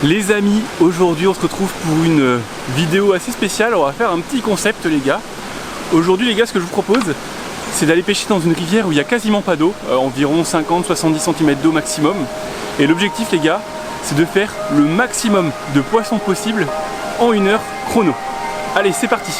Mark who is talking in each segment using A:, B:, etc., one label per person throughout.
A: Les amis, aujourd'hui on se retrouve pour une vidéo assez spéciale. On va faire un petit concept les gars. Aujourd'hui les gars, ce que je vous propose, c'est d'aller pêcher dans une rivière où il n'y a quasiment pas d'eau, environ 50-70 cm d'eau maximum. Et l'objectif les gars, c'est de faire le maximum de poissons possible en 1 heure chrono. Allez, c'est parti.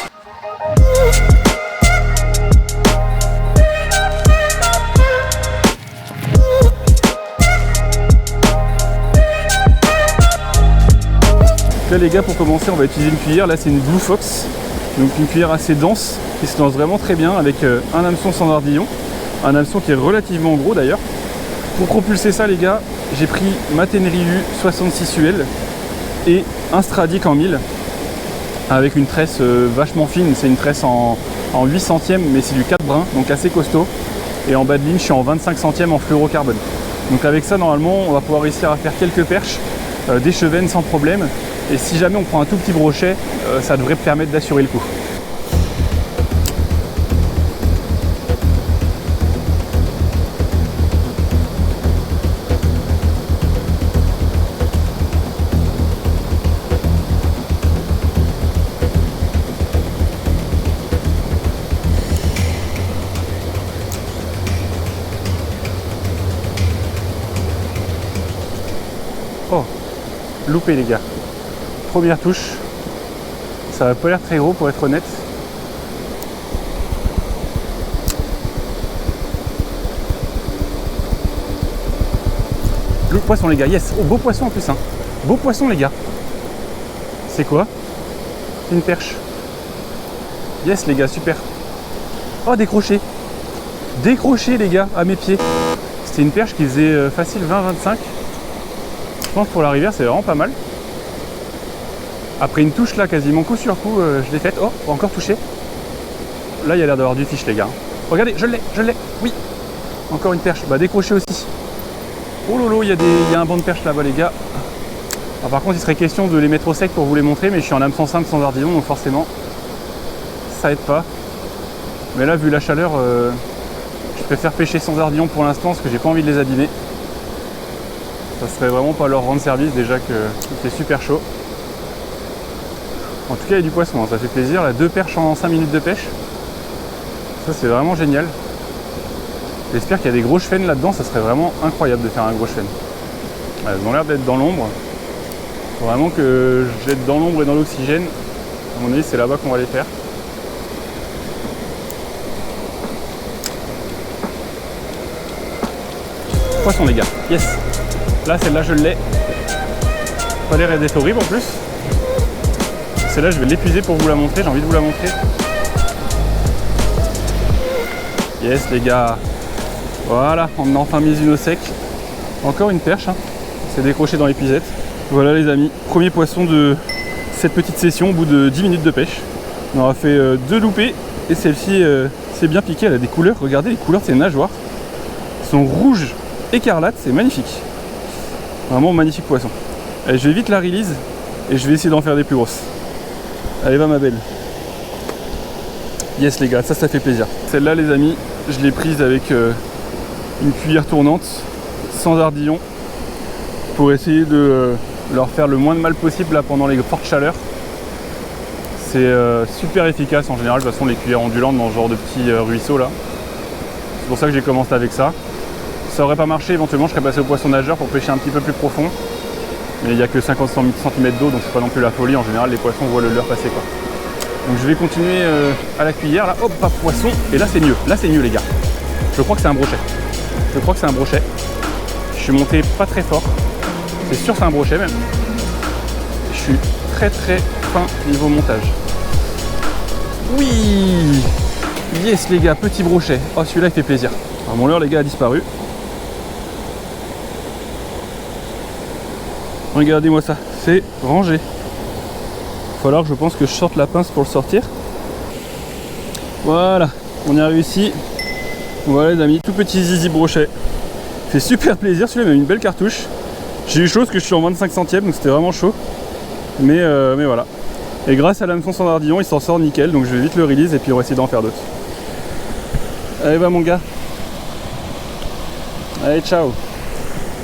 A: Là les gars, pour commencer on va utiliser une cuillère. Là c'est une Blue Fox, donc une cuillère assez dense qui se lance vraiment très bien avec un hameçon sans ardillon, un hameçon qui est relativement gros d'ailleurs. Pour propulser ça les gars, j'ai pris ma Tenryu 66 UL et un Stradic en 1000 avec une tresse vachement fine. C'est une tresse en 8 centièmes, mais c'est du 4 brins, donc assez costaud. Et en bas de ligne je suis en 25 centièmes en fluorocarbone. Donc avec ça normalement on va pouvoir réussir à faire quelques perches, des chevennes sans problème. Et si jamais on prend un tout petit brochet, ça devrait permettre d'assurer le coup. Oh, loupé les gars. Première touche, ça n'a pas l'air très gros pour être honnête. Le poisson les gars, yes, oh, beau poisson en plus hein. Beau poisson les gars. C'est quoi? Une perche. Yes les gars, super. Oh, décroché. Décroché les gars, à mes pieds. C'était une perche qui faisait facile 20-25. Je pense pour la rivière c'est vraiment pas mal. Après une touche là, quasiment coup sur coup, je l'ai faite. Oh, encore touché. Là, il y a l'air d'avoir du fiche, les gars. Regardez, je l'ai, oui. Encore une perche. Bah, décroché aussi. Oh lolo, il y a un banc de perche là-bas, les gars. Alors, par contre, il serait question de les mettre au sec pour vous les montrer, mais je suis en hameçon simple sans ardillon, donc forcément, ça aide pas. Mais là, vu la chaleur, je préfère pêcher sans ardillon pour l'instant, parce que j'ai pas envie de les abîmer. Ça serait vraiment pas leur rendre service, déjà qu'il fait super chaud. En tout cas il y a du poisson, hein, ça fait plaisir. Là, 2 perches en 5 minutes de pêche. Ça c'est vraiment génial. J'espère qu'il y a des gros chevens là-dedans, ça serait vraiment incroyable de faire un gros cheven. Elles ont l'air d'être dans l'ombre. Faut vraiment que je jette dans l'ombre et dans l'oxygène. À mon avis c'est là-bas qu'on va les faire. Poisson les gars, yes. Là celle-là je l'ai. Pas l'air d'être horrible en plus. Celle-là, je vais l'épuiser pour vous la montrer. J'ai envie de vous la montrer. Yes, les gars. Voilà, on a enfin mis une au sec. Encore une perche. Hein. C'est décroché dans l'épuisette. Voilà, les amis. Premier poisson de cette petite session au bout de 10 minutes de pêche. On aura fait 2 loupés. Et celle-ci, c'est bien piqué. Elle a des couleurs. Regardez les couleurs de ces nageoires. Elles sont rouges, écarlates. C'est magnifique. Vraiment magnifique poisson. Allez, je vais vite la release. Et je vais essayer d'en faire des plus grosses. Allez va ma belle. Yes les gars, ça fait plaisir. Celle-là les amis, je l'ai prise avec une cuillère tournante, sans ardillon, pour essayer de leur faire le moins de mal possible là, pendant les fortes chaleurs. C'est super efficace en général, de toute façon les cuillères ondulantes dans ce genre de petits ruisseaux là. C'est pour ça que j'ai commencé avec ça. Ça aurait pas marché, éventuellement je serais passé au poisson nageur pour pêcher un petit peu plus profond. Mais il n'y a que 50 cm d'eau, donc c'est pas non plus la folie. En général, les poissons voient le leur passer quoi. Donc je vais continuer à la cuillère là. Hop, pas poisson. Et là c'est mieux. Là c'est mieux les gars. Je crois que c'est un brochet. Je crois que c'est un brochet. Je suis monté pas très fort. C'est sûr c'est un brochet même. Je suis très fin niveau montage. Oui. Yes les gars, petit brochet. Oh celui-là il fait plaisir. Alors mon leurre les gars a disparu. Regardez-moi ça, c'est rangé. Il va falloir que je pense que je sorte la pince pour le sortir. Voilà, on y a réussi. Voilà les amis, tout petit zizi brochet. Fait super plaisir, celui-là m'a mis une belle cartouche. J'ai eu chaud parce que je suis en 25 centièmes, donc c'était vraiment chaud. Mais voilà. Et grâce à l'hameçon sans ardillon, il s'en sort nickel, donc je vais vite le release et puis on va essayer d'en faire d'autres. Allez va mon gars. Allez ciao.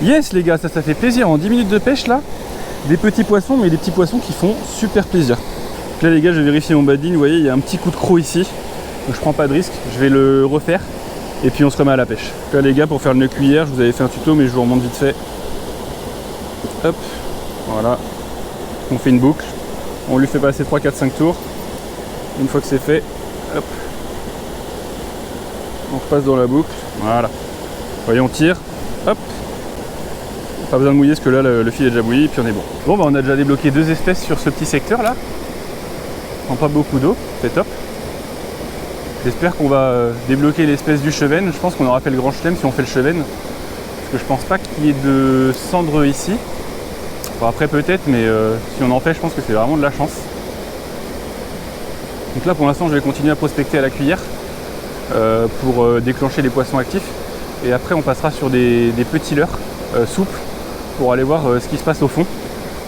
A: Yes les gars, ça fait plaisir en 10 minutes de pêche là. des petits poissons, mais des petits poissons qui font super plaisir. Donc là les gars, je vais vérifier mon badine, vous voyez il y a un petit coup de croc ici, donc je prends pas de risque, je vais le refaire et puis on se remet à la pêche. Donc là les gars, pour faire le nœud cuillère, je vous avais fait un tuto mais je vous remonte vite fait. Hop, voilà, on fait une boucle, on lui fait passer 3, 4, 5 tours. Une fois que c'est fait, hop, on repasse dans la boucle, voilà. Vous voyez, on tire, hop, pas besoin de mouiller parce que là le fil est déjà bouilli et puis on est bon. Bon bah on a déjà débloqué 2 espèces sur ce petit secteur là. Pas beaucoup d'eau, c'est top. J'espère qu'on va débloquer l'espèce du chevenne. Je pense qu'on aura fait le grand chelem si on fait le chevenne. Parce que je pense pas qu'il y ait de cendres ici. Enfin, après peut-être, mais si on en fait, je pense que c'est vraiment de la chance. Donc là pour l'instant je vais continuer à prospecter à la cuillère pour déclencher les poissons actifs. Et après on passera sur des petits leurres souples pour aller voir ce qui se passe au fond.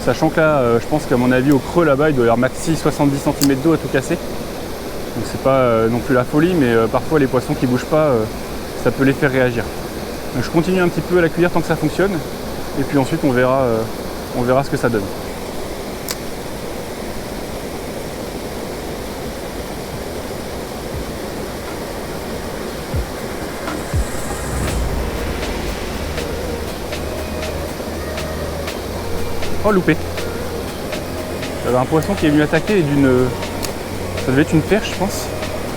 A: Sachant que là, je pense qu'à mon avis, au creux là-bas, il doit y avoir maxi 70 cm d'eau à tout casser. Donc c'est pas non plus la folie, mais parfois les poissons qui bougent pas, ça peut les faire réagir. Donc je continue un petit peu à la cuillère tant que ça fonctionne. Et puis ensuite, on verra ce que ça donne. Oh loupé. J'avais un poisson qui est venu attaquer d'une... Ça devait être une perche je pense.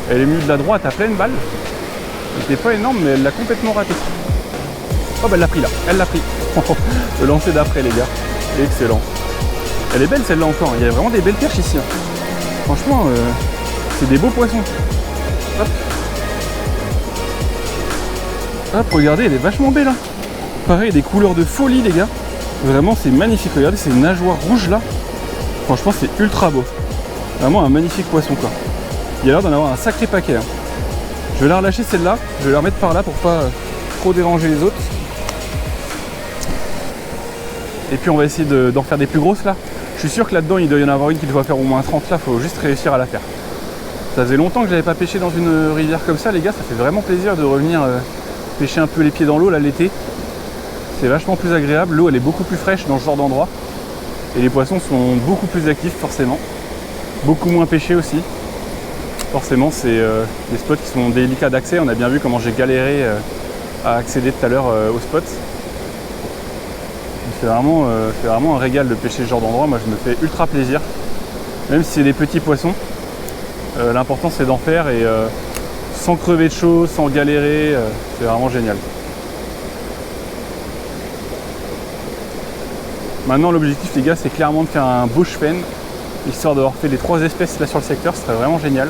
A: Elle est venue de la droite à pleine balle. Elle n'était pas énorme mais elle l'a complètement raté. Oh bah elle l'a pris là, elle l'a pris. Le lancer d'après les gars. Excellent. Elle est belle celle-là encore, il y a vraiment des belles perches ici. Hein. Franchement, c'est des beaux poissons. Hop. Hop, regardez, elle est vachement belle. Hein. Pareil, des couleurs de folie les gars. Vraiment c'est magnifique, regardez ces nageoires rouges là. Franchement c'est ultra beau. Vraiment un magnifique poisson quoi. Il a l'air d'en avoir un sacré paquet. Hein. Je vais la relâcher celle-là, je vais la remettre par là pour pas trop déranger les autres. Et puis on va essayer d'en faire des plus grosses là. Je suis sûr que là-dedans il doit y en avoir une qui doit faire au moins 30 là, faut juste réussir à la faire. Ça faisait longtemps que j'avais pas pêché dans une rivière comme ça les gars, ça fait vraiment plaisir de revenir pêcher un peu les pieds dans l'eau là l'été. C'est vachement plus agréable, l'eau elle est beaucoup plus fraîche dans ce genre d'endroit. Et les poissons sont beaucoup plus actifs forcément. Beaucoup moins pêchés aussi. Forcément c'est des spots qui sont délicats d'accès. On a bien vu comment j'ai galéré à accéder tout à l'heure au spot. C'est vraiment un régal de pêcher ce genre d'endroit. Moi je me fais ultra plaisir. Même si c'est des petits poissons. L'important c'est d'en faire et sans crever de chaud, sans galérer. C'est vraiment génial. Maintenant l'objectif les gars c'est clairement de faire un beau chevenne, histoire d'avoir fait les 3 espèces là sur le secteur, ce serait vraiment génial.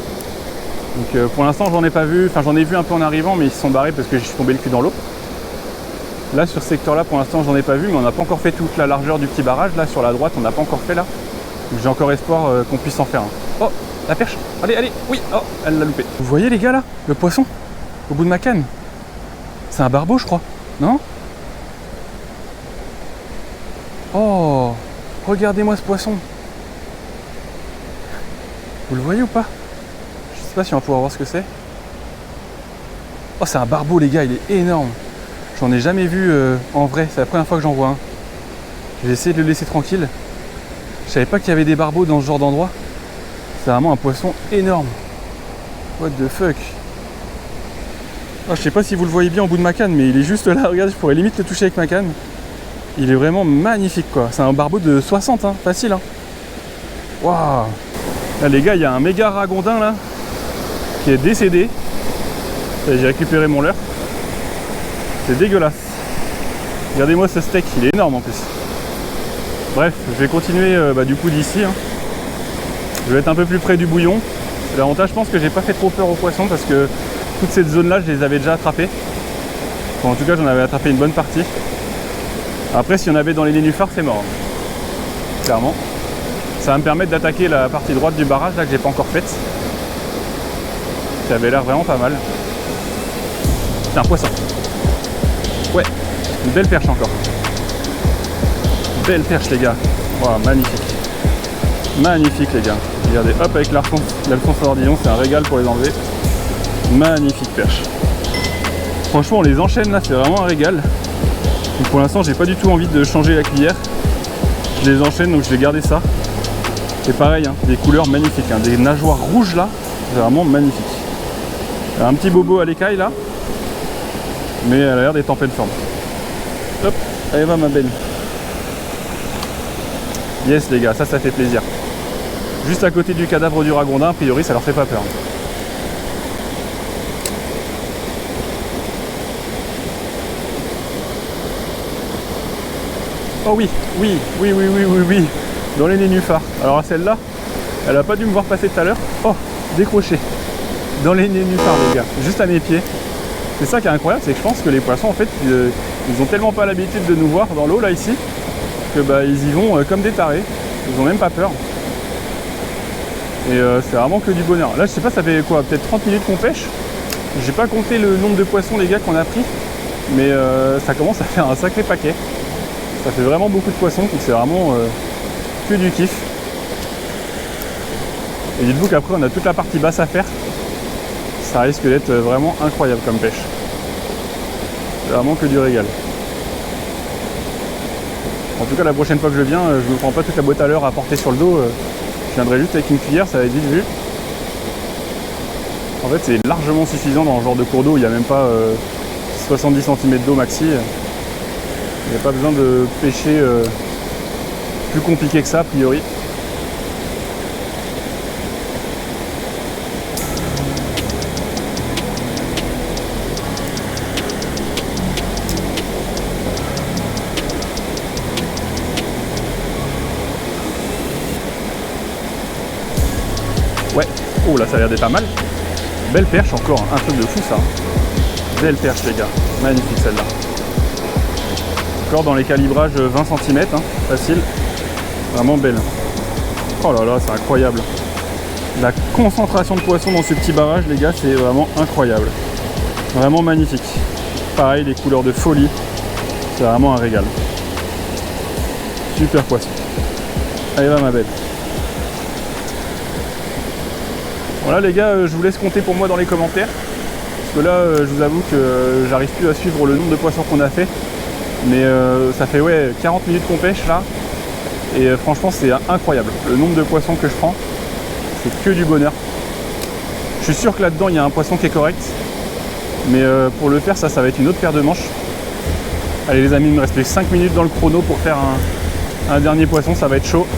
A: Donc pour l'instant j'en ai pas vu, enfin j'en ai vu un peu en arrivant mais ils se sont barrés parce que je suis tombé le cul dans l'eau. Là sur ce secteur là pour l'instant j'en ai pas vu mais on n'a pas encore fait toute la largeur du petit barrage là sur la droite, on n'a pas encore fait là. Donc j'ai encore espoir qu'on puisse en faire un. Oh la perche, allez allez, oui, oh elle l'a loupé. Vous voyez les gars là, le poisson au bout de ma canne. C'est un barbeau je crois, non? Oh, regardez-moi ce poisson. Vous le voyez ou pas? Je sais pas si on va pouvoir voir ce que c'est. Oh, c'est un barbeau les gars, il est énorme. J'en ai jamais vu en vrai, c'est la première fois que j'en vois un. Je vais essayer de le laisser tranquille. Je savais pas qu'il y avait des barbeaux dans ce genre d'endroit. C'est vraiment un poisson énorme. What the fuck? Oh, je sais pas si vous le voyez bien au bout de ma canne, mais il est juste là, regardez, je pourrais limite le toucher avec ma canne. Il est vraiment magnifique quoi. C'est un barbeau de 60, hein, facile. Hein. Waouh. Là les gars, il y a un méga ragondin là qui est décédé. J'ai récupéré mon leurre. C'est dégueulasse. Regardez-moi ce steak, il est énorme en plus. Bref, je vais continuer du coup d'ici. Hein. Je vais être un peu plus près du bouillon. L'avantage, je pense que j'ai pas fait trop peur aux poissons parce que toute cette zone là, je les avais déjà attrapés. Enfin, en tout cas, j'en avais attrapé une bonne partie. Après, s'il y en avait dans les nénuphars, c'est mort. Clairement. Ça va me permettre d'attaquer la partie droite du barrage là que j'ai pas encore faite. Ça avait l'air vraiment pas mal. C'est un poisson. Ouais, une belle perche encore. Belle perche les gars. Wow, magnifique. Magnifique les gars. Regardez, hop avec l'hameçon sardillon, c'est un régal pour les enlever. Magnifique perche. Franchement on les enchaîne là, c'est vraiment un régal. Donc pour l'instant j'ai pas du tout envie de changer la cuillère. Je les enchaîne, donc je vais garder ça. Et pareil, hein, des couleurs magnifiques, hein, des nageoires rouges là, c'est vraiment magnifique. Un petit bobo à l'écaille là, mais elle a l'air d'être en pleine forme. Hop, allez va ma belle. Yes les gars, ça fait plaisir. Juste à côté du cadavre du ragondin, a priori ça leur fait pas peur. Oh oui, oui, oui, oui, oui, oui, oui, dans les nénuphars. Alors celle-là, elle a pas dû me voir passer tout à l'heure. Oh, décroché. Dans les nénuphars les gars, juste à mes pieds. C'est ça qui est incroyable, c'est que je pense que les poissons en fait, ils ont tellement pas l'habitude de nous voir dans l'eau là ici, que bah ils y vont comme des tarés. Ils ont même pas peur. Et c'est vraiment que du bonheur. Là je sais pas, ça fait quoi, peut-être 30 minutes qu'on pêche. J'ai pas compté le nombre de poissons les gars qu'on a pris, mais ça commence à faire un sacré paquet. Ça fait vraiment beaucoup de poissons, donc c'est vraiment que du kiff. Et dites-vous qu'après on a toute la partie basse à faire. Ça risque d'être vraiment incroyable comme pêche. C'est vraiment que du régal. En tout cas la prochaine fois que je viens, je ne me prends pas toute la boîte à leurre à porter sur le dos. Je viendrai juste avec une cuillère, ça va être vite vu. En fait c'est largement suffisant dans ce genre de cours d'eau, il n'y a même pas 70 cm d'eau maxi. Il n'y a pas besoin de pêcher plus compliqué que ça a priori. Ouais, oh là ça a l'air d'être pas mal. Belle perche encore, hein. Un truc de fou ça. Belle perche les gars, magnifique celle-là. Encore dans les calibrages 20 cm, hein, facile. Vraiment belle. Oh là là, c'est incroyable. La concentration de poissons dans ce petit barrage les gars, c'est vraiment incroyable. Vraiment magnifique. Pareil, les couleurs de folie. C'est vraiment un régal. Super poisson. Allez va ma belle. Voilà les gars, je vous laisse compter pour moi dans les commentaires. Parce que là, je vous avoue que j'arrive plus à suivre le nombre de poissons qu'on a fait. Mais ça fait ouais 40 minutes qu'on pêche là. Et franchement c'est incroyable. Le nombre de poissons que je prends, c'est que du bonheur. Je suis sûr que là-dedans il y a un poisson qui est correct. Mais pour le faire ça va être une autre paire de manches. Allez les amis, il me reste plus 5 minutes dans le chrono pour faire un dernier poisson, ça va être chaud.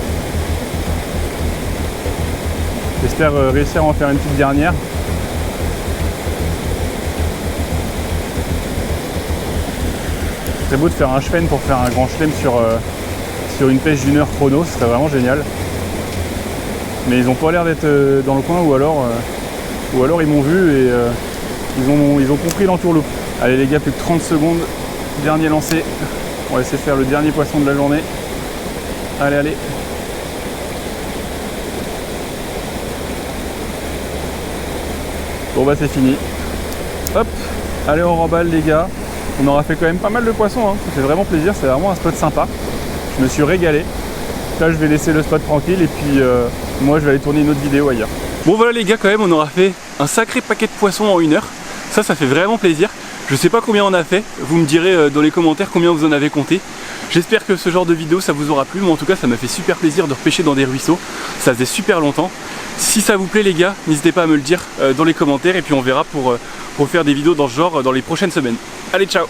A: J'espère réussir à en faire une petite dernière. C'est beau de faire un cheven pour faire un grand chelem sur une pêche d'une heure chrono, ce serait vraiment génial. Mais ils ont pas l'air d'être dans le coin ou alors ils m'ont vu et ils ont compris l'entourloupe. Allez les gars, plus que 30 secondes, dernier lancé. On va essayer de faire le dernier poisson de la journée. Allez, allez. Bon bah c'est fini. Hop, allez on remballe les gars. On aura fait quand même pas mal de poissons, hein. Ça fait vraiment plaisir, c'est vraiment un spot sympa. Je me suis régalé. Là je vais laisser le spot tranquille et puis moi je vais aller tourner une autre vidéo ailleurs. Bon voilà les gars, quand même on aura fait un sacré paquet de poissons en 1 heure. Ça fait vraiment plaisir. Je sais pas combien on a fait, vous me direz dans les commentaires combien vous en avez compté. J'espère que ce genre de vidéo ça vous aura plu, mais en tout cas ça m'a fait super plaisir de repêcher dans des ruisseaux. Ça faisait super longtemps. Si ça vous plaît les gars, n'hésitez pas à me le dire dans les commentaires et puis on verra pour faire des vidéos dans ce genre dans les prochaines semaines. Allez, ciao!